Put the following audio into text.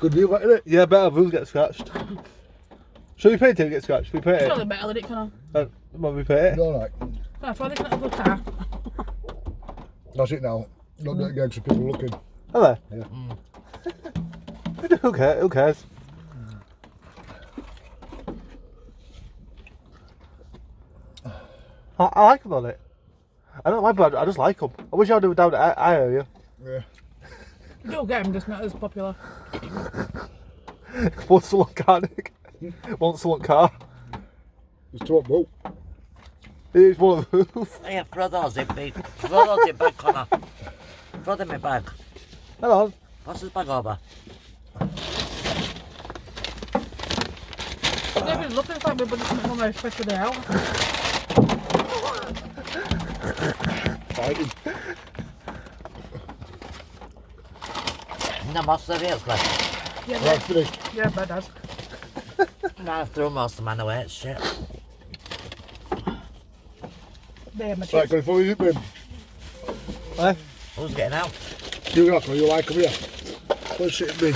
Good view, isn't it? Yeah, better who's get scratched. Should we paint it and get scratched? Should we paint it? Surely better than it, can When we paint it? Alright. I? Why they can't have a car? That's it now. Not do it again, so people looking. Are they? Yeah. Who cares? Who cares? I like them on it. I don't like them, I just like them. I wish I would do it down at I area. Yeah. You'll get them, just not as popular. Want someone car, Nick? Want someone car? It's top boat. It's one of them. Hey, throw those in big. Throw those in bag, Connor. Throw them in bag. Hang on. Pass this bag over. They've been looking for me, but it's not on my special day out. Fighting. No more cereals left. Yeah, Right, finished. yeah, but that's. No, I threw most of mine away, it's shit. They're my Right, chips. going for you, babe. Eh? Who's getting out? You got me, you like them, yeah. Let's sit in bin.